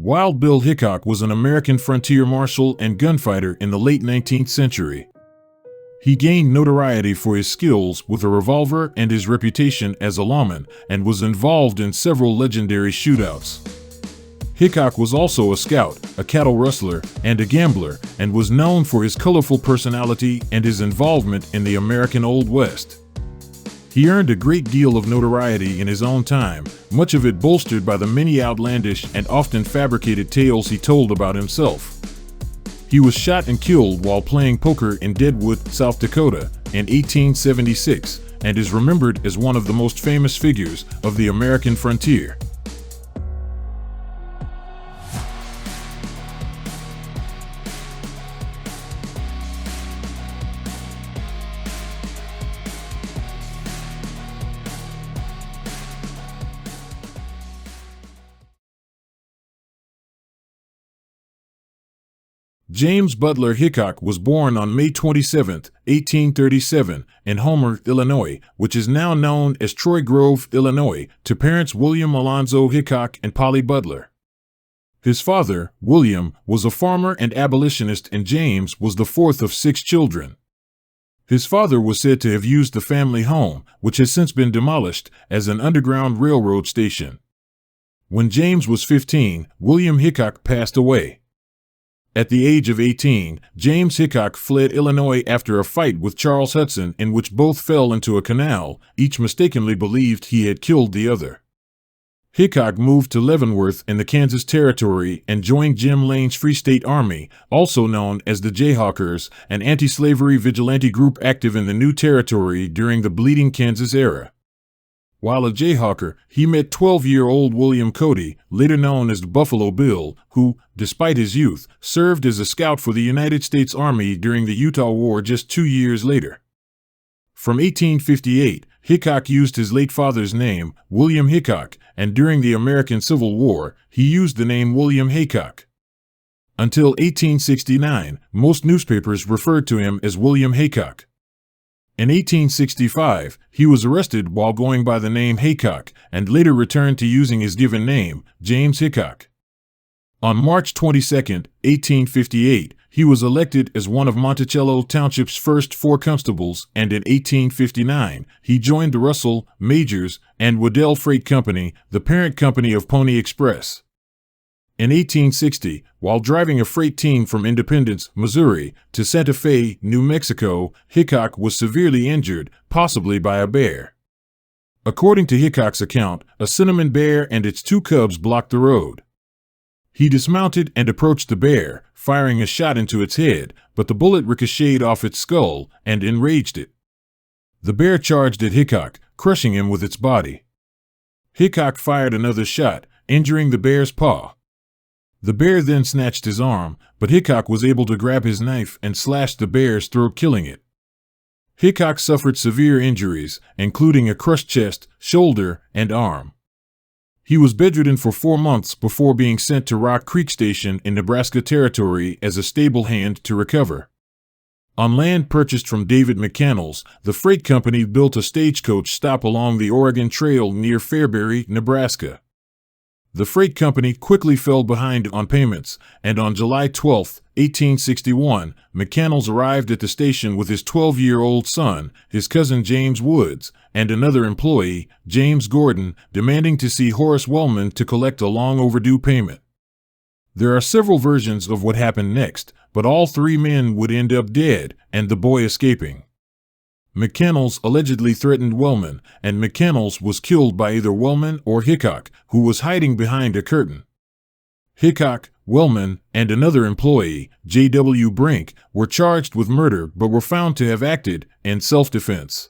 Wild Bill Hickok was an American frontier marshal and gunfighter in the late 19th century. He gained notoriety for his skills with a revolver and his reputation as a lawman, and was involved in several legendary shootouts. Hickok was also a scout, a cattle rustler, and a gambler, and was known for his colorful personality and his involvement in the American Old West. He earned a great deal of notoriety in his own time, much of it bolstered by the many outlandish and often fabricated tales he told about himself. He was shot and killed while playing poker in Deadwood, South Dakota, in 1876, and is remembered as one of the most famous figures of the American frontier. James Butler Hickok was born on May 27, 1837, in Homer, Illinois, which is now known as Troy Grove, Illinois, to parents William Alonzo Hickok and Polly Butler. His father, William, was a farmer and abolitionist, and James was the fourth of 6 children. His father was said to have used the family home, which has since been demolished, as an Underground Railroad station. When James was 15, William Hickok passed away. At the age of 18, James Hickok fled Illinois after a fight with Charles Hudson in which both fell into a canal. Each mistakenly believed he had killed the other. Hickok moved to Leavenworth in the Kansas Territory and joined Jim Lane's Free State Army, also known as the Jayhawkers, an anti-slavery vigilante group active in the new territory during the Bleeding Kansas era. While a Jayhawker, he met 12-year-old William Cody, later known as Buffalo Bill, who, despite his youth, served as a scout for the United States Army during the Utah War just 2 years later. From 1858, Hickok used his late father's name, William Hickok, and during the American Civil War, he used the name William Haycock. Until 1869, most newspapers referred to him as William Haycock. In 1865, he was arrested while going by the name Haycock, and later returned to using his given name, James Hickok. On March 22, 1858, he was elected as one of Monticello Township's first 4 constables, and in 1859, he joined the Russell, Majors, and Waddell Freight Company, the parent company of Pony Express. In 1860, while driving a freight team from Independence, Missouri, to Santa Fe, New Mexico, Hickok was severely injured, possibly by a bear. According to Hickok's account, a cinnamon bear and its 2 cubs blocked the road. He dismounted and approached the bear, firing a shot into its head, but the bullet ricocheted off its skull and enraged it. The bear charged at Hickok, crushing him with its body. Hickok fired another shot, injuring the bear's paw. The bear then snatched his arm, but Hickok was able to grab his knife and slashed the bear's throat, killing it. Hickok suffered severe injuries, including a crushed chest, shoulder, and arm. He was bedridden for 4 months before being sent to Rock Creek Station in Nebraska Territory as a stable hand to recover. On land purchased from David McCannell's, the freight company built a stagecoach stop along the Oregon Trail near Fairbury, Nebraska. The freight company quickly fell behind on payments, and on July 12, 1861, McCannell's arrived at the station with his 12-year-old son, his cousin James Woods, and another employee, James Gordon, demanding to see Horace Wellman to collect a long-overdue payment. There are several versions of what happened next, but all 3 men would end up dead, and the boy escaping. McCannell's allegedly threatened Wellman, and McCannell's was killed by either Wellman or Hickok, who was hiding behind a curtain. Hickok, Wellman, and another employee, J.W. Brink, were charged with murder but were found to have acted in self-defense.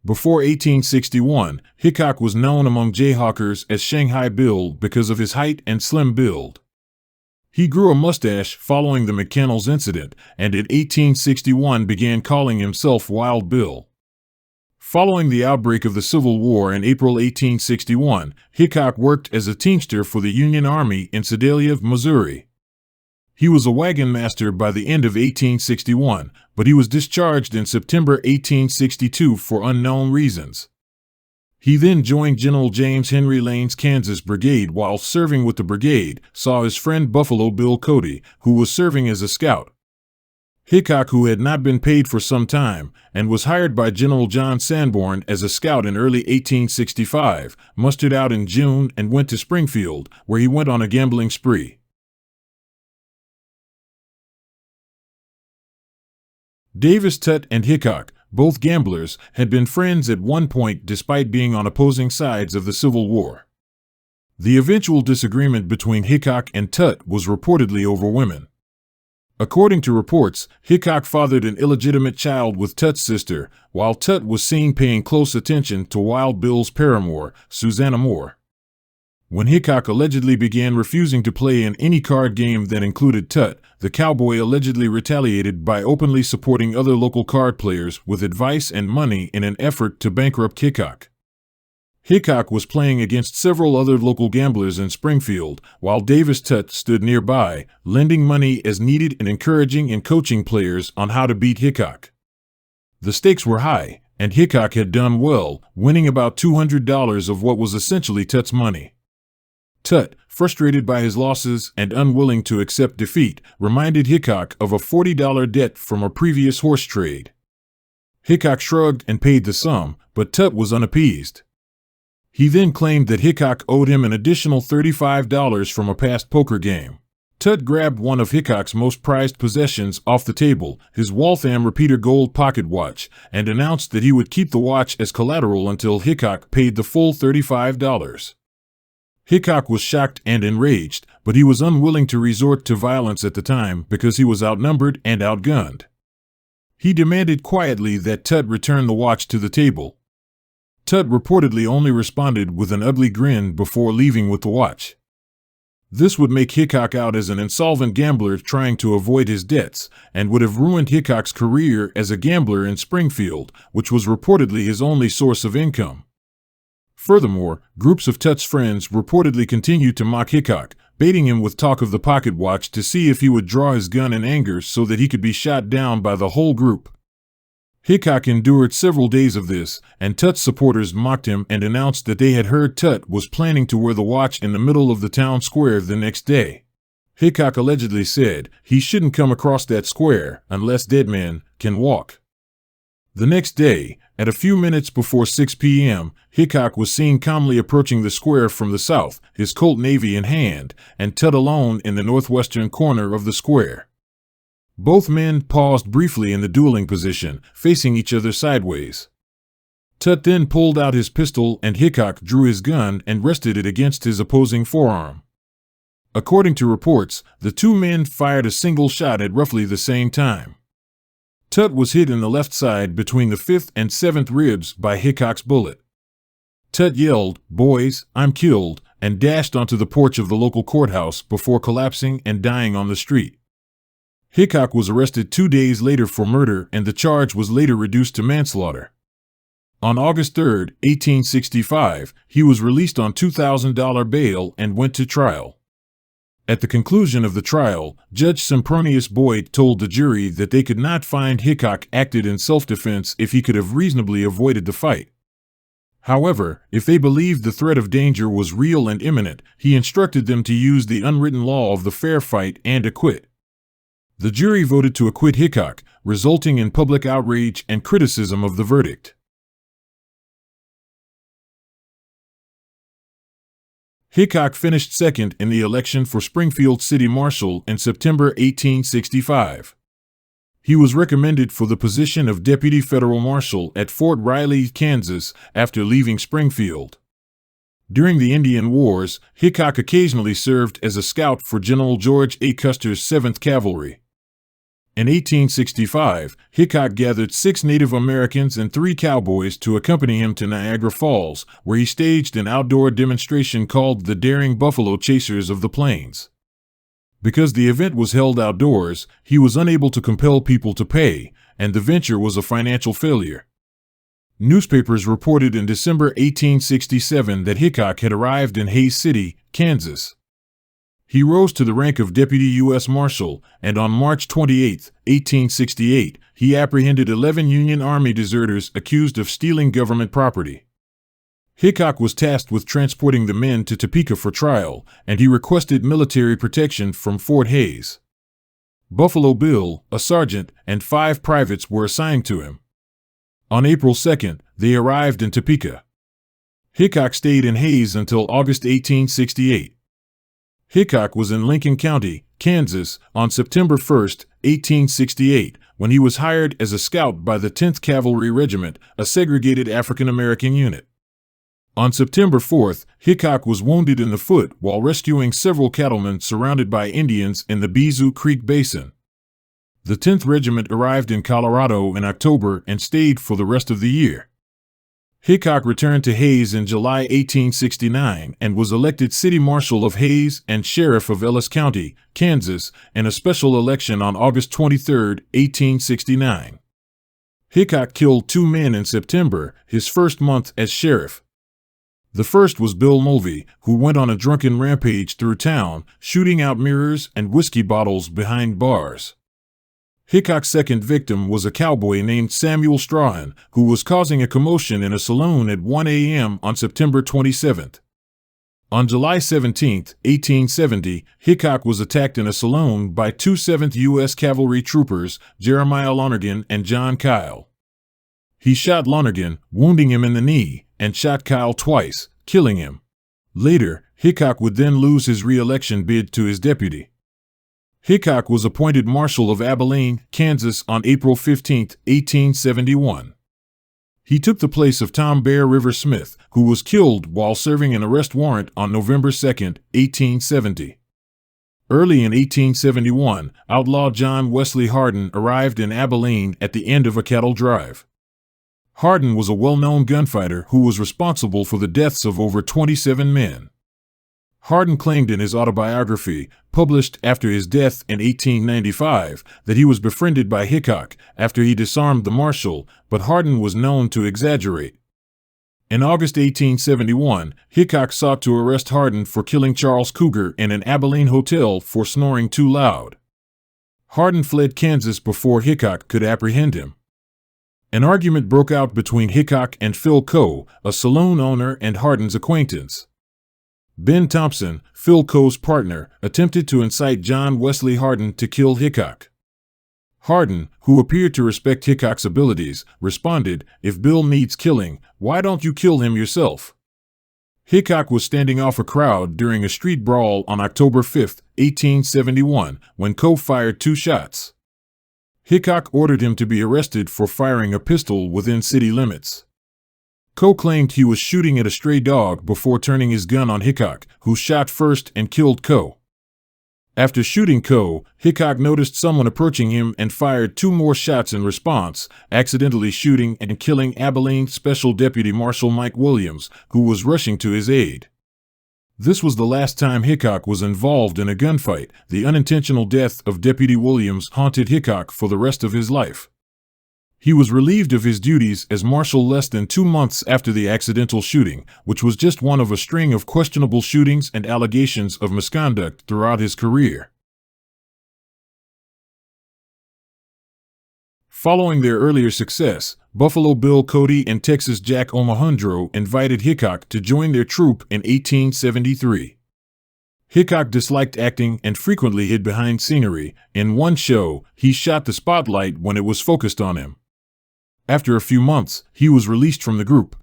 Before 1861, Hickok was known among Jayhawkers as Shanghai Bill because of his height and slim build. He grew a mustache following the McCannell's incident, and in 1861 began calling himself Wild Bill. Following the outbreak of the Civil War in April 1861, Hickok worked as a teamster for the Union Army in Sedalia, Missouri. He was a wagon master by the end of 1861, but he was discharged in September 1862 for unknown reasons. He then joined General James Henry Lane's Kansas Brigade. While serving with the brigade, saw his friend Buffalo Bill Cody, who was serving as a scout. Hickok, who had not been paid for some time, and was hired by General John Sanborn as a scout in early 1865, mustered out in June and went to Springfield, where he went on a gambling spree. Davis, Tutt, and Hickok, both gamblers, had been friends at one point despite being on opposing sides of the Civil War. The eventual disagreement between Hickok and Tutt was reportedly over women. According to reports, Hickok fathered an illegitimate child with Tutt's sister, while Tutt was seen paying close attention to Wild Bill's paramour, Susanna Moore. When Hickok allegedly began refusing to play in any card game that included Tutt, the cowboy allegedly retaliated by openly supporting other local card players with advice and money in an effort to bankrupt Hickok. Hickok was playing against several other local gamblers in Springfield, while Davis Tutt stood nearby, lending money as needed and encouraging and coaching players on how to beat Hickok. The stakes were high, and Hickok had done well, winning about $200 of what was essentially Tutt's money. Tutt, frustrated by his losses and unwilling to accept defeat, reminded Hickok of a $40 debt from a previous horse trade. Hickok shrugged and paid the sum, but Tutt was unappeased. He then claimed that Hickok owed him an additional $35 from a past poker game. Tutt grabbed one of Hickok's most prized possessions off the table, his Waltham repeater gold pocket watch, and announced that he would keep the watch as collateral until Hickok paid the full $35. Hickok was shocked and enraged, but he was unwilling to resort to violence at the time because he was outnumbered and outgunned. He demanded quietly that Tutt return the watch to the table. Tutt reportedly only responded with an ugly grin before leaving with the watch. This would make Hickok out as an insolvent gambler trying to avoid his debts, and would have ruined Hickok's career as a gambler in Springfield, which was reportedly his only source of income. Furthermore, groups of Tutt's friends reportedly continued to mock Hickok, baiting him with talk of the pocket watch to see if he would draw his gun in anger so that he could be shot down by the whole group. Hickok endured several days of this, and Tutt's supporters mocked him and announced that they had heard Tutt was planning to wear the watch in the middle of the town square the next day. Hickok allegedly said, "He shouldn't come across that square unless dead men can walk." The next day, at a few minutes before 6 p.m., Hickok was seen calmly approaching the square from the south, his Colt Navy in hand, and Tutt alone in the northwestern corner of the square. Both men paused briefly in the dueling position, facing each other sideways. Tutt then pulled out his pistol and Hickok drew his gun and rested it against his opposing forearm. According to reports, the two men fired a single shot at roughly the same time. Tutt was hit in the left side between the 5th and 7th ribs by Hickok's bullet. Tutt yelled, "Boys, I'm killed," and dashed onto the porch of the local courthouse before collapsing and dying on the street. Hickok was arrested 2 days later for murder, and the charge was later reduced to manslaughter. On August 3, 1865, he was released on $2,000 bail and went to trial. At the conclusion of the trial, Judge Sempronius Boyd told the jury that they could not find Hickok acted in self-defense if he could have reasonably avoided the fight. However, if they believed the threat of danger was real and imminent, he instructed them to use the unwritten law of the fair fight and acquit. The jury voted to acquit Hickok, resulting in public outrage and criticism of the verdict. Hickok finished second in the election for Springfield City Marshal in September 1865. He was recommended for the position of Deputy Federal Marshal at Fort Riley, Kansas, after leaving Springfield. During the Indian Wars, Hickok occasionally served as a scout for General George A. Custer's 7th Cavalry. In 1865, Hickok gathered 6 Native Americans and 3 cowboys to accompany him to Niagara Falls, where he staged an outdoor demonstration called the Daring Buffalo Chasers of the Plains. Because the event was held outdoors, he was unable to compel people to pay, and the venture was a financial failure. Newspapers reported in December 1867 that Hickok had arrived in Hays City, Kansas. He rose to the rank of Deputy U.S. Marshal, and on March 28, 1868, he apprehended 11 Union Army deserters accused of stealing government property. Hickok was tasked with transporting the men to Topeka for trial, and he requested military protection from Fort Hays. Buffalo Bill, a sergeant, and 5 privates were assigned to him. On April 2nd, they arrived in Topeka. Hickok stayed in Hays until August 1868. Hickok was in Lincoln County, Kansas, on September 1, 1868, when he was hired as a scout by the 10th Cavalry Regiment, a segregated African American unit. On September 4th, Hickok was wounded in the foot while rescuing several cattlemen surrounded by Indians in the Beezoo Creek Basin. The 10th Regiment arrived in Colorado in October and stayed for the rest of the year. Hickok returned to Hays in July 1869 and was elected City Marshal of Hays and Sheriff of Ellis County, Kansas, in a special election on August 23, 1869. Hickok killed 2 men in September, his first month as sheriff. The first was Bill Mulvey, who went on a drunken rampage through town, shooting out mirrors and whiskey bottles behind bars. Hickok's second victim was a cowboy named Samuel Strahan, who was causing a commotion in a saloon at 1 a.m. on September 27th. On July 17, 1870, Hickok was attacked in a saloon by 2 7th U.S. Cavalry troopers, Jeremiah Lonergan and John Kyle. He shot Lonergan, wounding him in the knee, and shot Kyle twice, killing him. Later, Hickok would then lose his re-election bid to his deputy. Hickok was appointed Marshal of Abilene, Kansas on April 15, 1871. He took the place of Tom Bear River Smith, who was killed while serving an arrest warrant on November 2, 1870. Early in 1871, outlaw John Wesley Hardin arrived in Abilene at the end of a cattle drive. Hardin was a well-known gunfighter who was responsible for the deaths of over 27 men. Hardin claimed in his autobiography, published after his death in 1895, that he was befriended by Hickok after he disarmed the marshal, but Hardin was known to exaggerate. In August 1871, Hickok sought to arrest Hardin for killing Charles Cougar in an Abilene hotel for snoring too loud. Hardin fled Kansas before Hickok could apprehend him. An argument broke out between Hickok and Phil Coe, a saloon owner and Hardin's acquaintance. Ben Thompson, Phil Coe's partner, attempted to incite John Wesley Hardin to kill Hickok. Hardin, who appeared to respect Hickok's abilities, responded, "If Bill needs killing, why don't you kill him yourself?" Hickok was standing off a crowd during a street brawl on October 5, 1871, when Coe fired 2 shots. Hickok ordered him to be arrested for firing a pistol within city limits. Coe claimed he was shooting at a stray dog before turning his gun on Hickok, who shot first and killed Coe. After shooting Coe, Hickok noticed someone approaching him and fired 2 more shots in response, accidentally shooting and killing Abilene Special Deputy Marshal Mike Williams, who was rushing to his aid. This was the last time Hickok was involved in a gunfight. The unintentional death of Deputy Williams haunted Hickok for the rest of his life. He was relieved of his duties as marshal less than 2 months after the accidental shooting, which was just one of a string of questionable shootings and allegations of misconduct throughout his career. Following their earlier success, Buffalo Bill Cody and Texas Jack Omohundro invited Hickok to join their troupe in 1873. Hickok disliked acting and frequently hid behind scenery. In one show, he shot the spotlight when it was focused on him. After a few months, he was released from the group.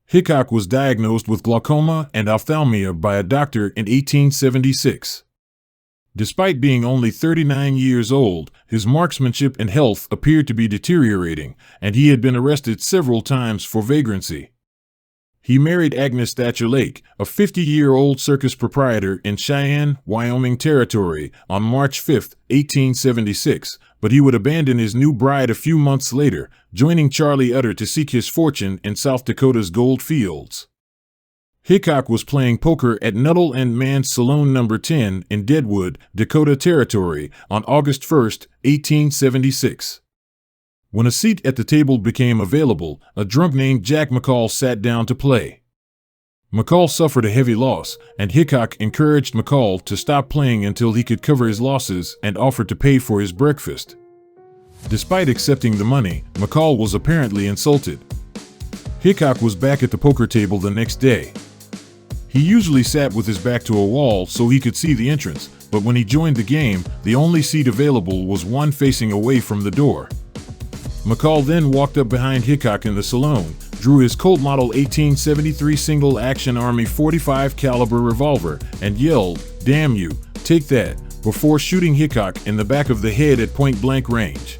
Hickok was diagnosed with glaucoma and ophthalmia by a doctor in 1876. Despite being only 39 years old, his marksmanship and health appeared to be deteriorating, and he had been arrested several times for vagrancy. He married Agnes Thatcher Lake, a 50-year-old circus proprietor in Cheyenne, Wyoming Territory, on March 5, 1876, but he would abandon his new bride a few months later, joining Charlie Utter to seek his fortune in South Dakota's gold fields. Hickok was playing poker at Nuttall and Mann's Saloon No. 10 in Deadwood, Dakota Territory, on August 1, 1876. When a seat at the table became available, a drunk named Jack McCall sat down to play. McCall suffered a heavy loss, and Hickok encouraged McCall to stop playing until he could cover his losses and offered to pay for his breakfast. Despite accepting the money, McCall was apparently insulted. Hickok was back at the poker table the next day. He usually sat with his back to a wall so he could see the entrance, but when he joined the game, the only seat available was one facing away from the door. McCall then walked up behind Hickok in the saloon, drew his Colt Model 1873 single-action Army .45 caliber revolver, and yelled, "Damn you, take that," before shooting Hickok in the back of the head at point-blank range.